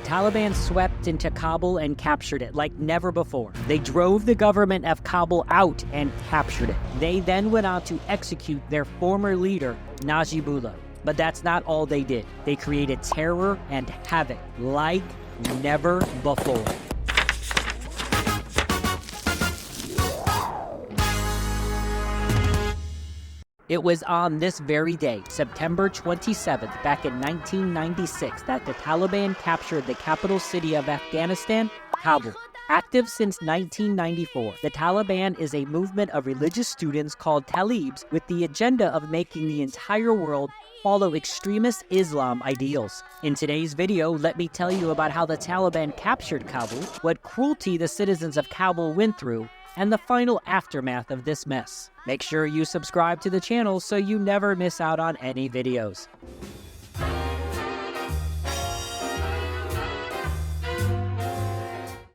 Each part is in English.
Taliban swept into Kabul and captured it like never before. They drove the government of Kabul out and captured it. They then went on to execute their former leader, Najibullah. But that's not all they did. They created terror and havoc like never before. It was on this very day, September 27th, back in 1996, that the Taliban captured the capital city of Afghanistan, Kabul. Active since 1994, the Taliban is a movement of religious students called Talibs with the agenda of making the entire world follow extremist Islam ideals. In today's video, let me tell you about how the Taliban captured Kabul, what cruelty the citizens of Kabul went through, and the final aftermath of this mess. Make sure you subscribe to the channel so you never miss out on any videos.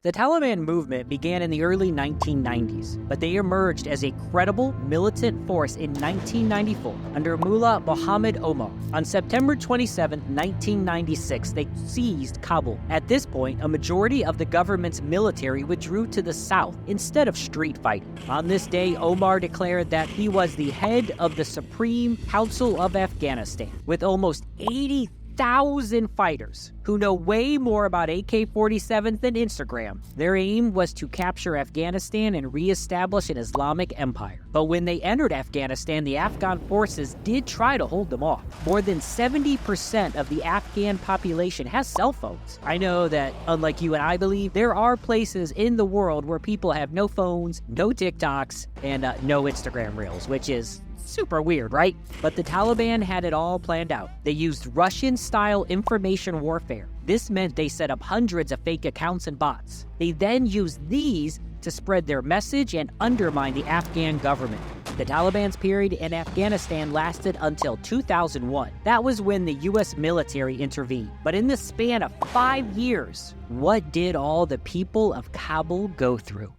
The Taliban movement began in the early 1990s, but they emerged as a credible militant force in 1994 under Mullah Mohammed Omar. On September 27, 1996, they seized Kabul. At this point, a majority of the government's military withdrew to the south instead of street fighting. On this day, Omar declared that he was the head of the Supreme Council of Afghanistan, with almost 80,000 fighters who know way more about AK-47s than Instagram. Their aim was to capture Afghanistan and re-establish an Islamic empire. But when they entered Afghanistan, the Afghan forces did try to hold them off. More than 70% of the Afghan population has cell phones. I know that, unlike you and I believe, there are places in the world where people have no phones, no TikToks, and no Instagram Reels, which is super weird, right? But the Taliban had it all planned out. They used Russian-style information warfare. This meant they set up hundreds of fake accounts and bots. They then used these to spread their message and undermine the Afghan government. The Taliban's period in Afghanistan lasted until 2001. That was when the US military intervened. But in the span of 5 years, what did all the people of Kabul go through?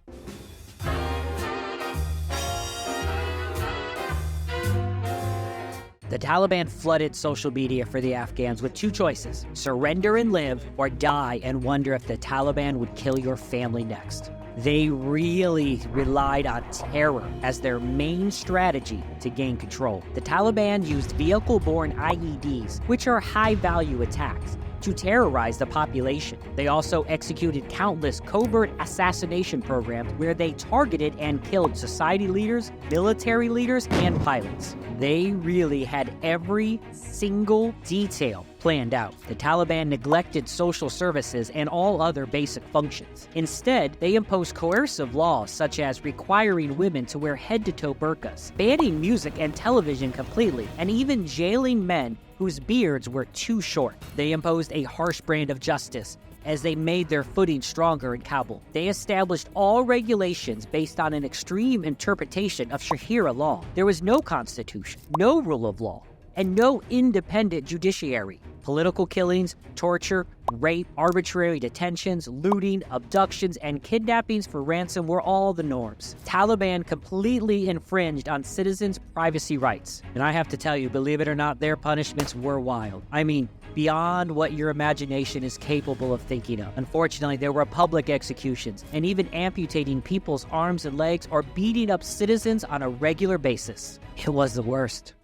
The Taliban flooded social media for the Afghans with two choices: surrender and live, or die and wonder if the Taliban would kill your family next. They really relied on terror as their main strategy to gain control. The Taliban used vehicle-borne IEDs, which are high-value attacks, to terrorize the population. They also executed countless covert assassination programs where they targeted and killed society leaders, military leaders, and pilots. They really had every single detail planned out. The Taliban neglected social services and all other basic functions. Instead, they imposed coercive laws such as requiring women to wear head-to-toe burqas, banning music and television completely, and even jailing men whose beards were too short. They imposed a harsh brand of justice as they made their footing stronger in Kabul. They established all regulations based on an extreme interpretation of Sharia law. There was no constitution, no rule of law, and no independent judiciary. Political killings, torture, rape, arbitrary detentions, looting, abductions, and kidnappings for ransom were all the norms. Taliban completely infringed on citizens' privacy rights. And I have to tell you, believe it or not, their punishments were wild. I mean, beyond what your imagination is capable of thinking of. Unfortunately, there were public executions, and even amputating people's arms and legs or beating up citizens on a regular basis. It was the worst.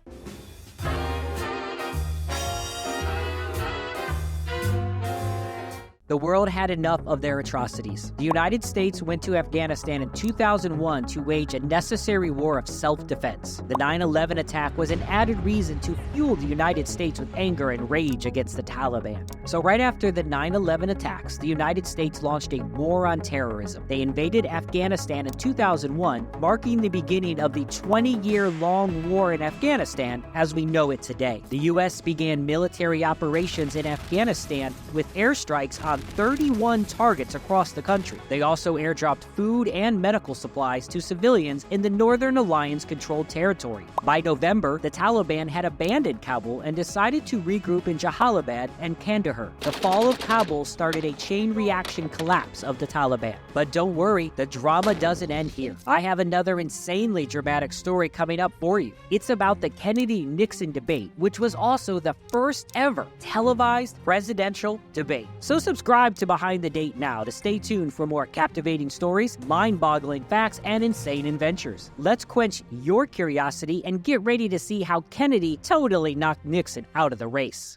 The world had enough of their atrocities. The United States went to Afghanistan in 2001 to wage a necessary war of self-defense. The 9/11 attack was an added reason to fuel the United States with anger and rage against the Taliban. So right after the 9/11 attacks, the United States launched a war on terrorism. They invaded Afghanistan in 2001, marking the beginning of the 20-year-long war in Afghanistan as we know it today. The U.S. began military operations in Afghanistan with airstrikes on 31 targets across the country. They also airdropped food and medical supplies to civilians in the Northern Alliance-controlled territory. By November, the Taliban had abandoned Kabul and decided to regroup in Jalalabad and Kandahar. The fall of Kabul started a chain reaction collapse of the Taliban. But don't worry, the drama doesn't end here. I have another insanely dramatic story coming up for you. It's about the Kennedy-Nixon debate, which was also the first ever televised presidential debate. So subscribe Subscribe to Behind the Date now to stay tuned for more captivating stories, mind-boggling facts, and insane adventures. Let's quench your curiosity and get ready to see how Kennedy totally knocked Nixon out of the race.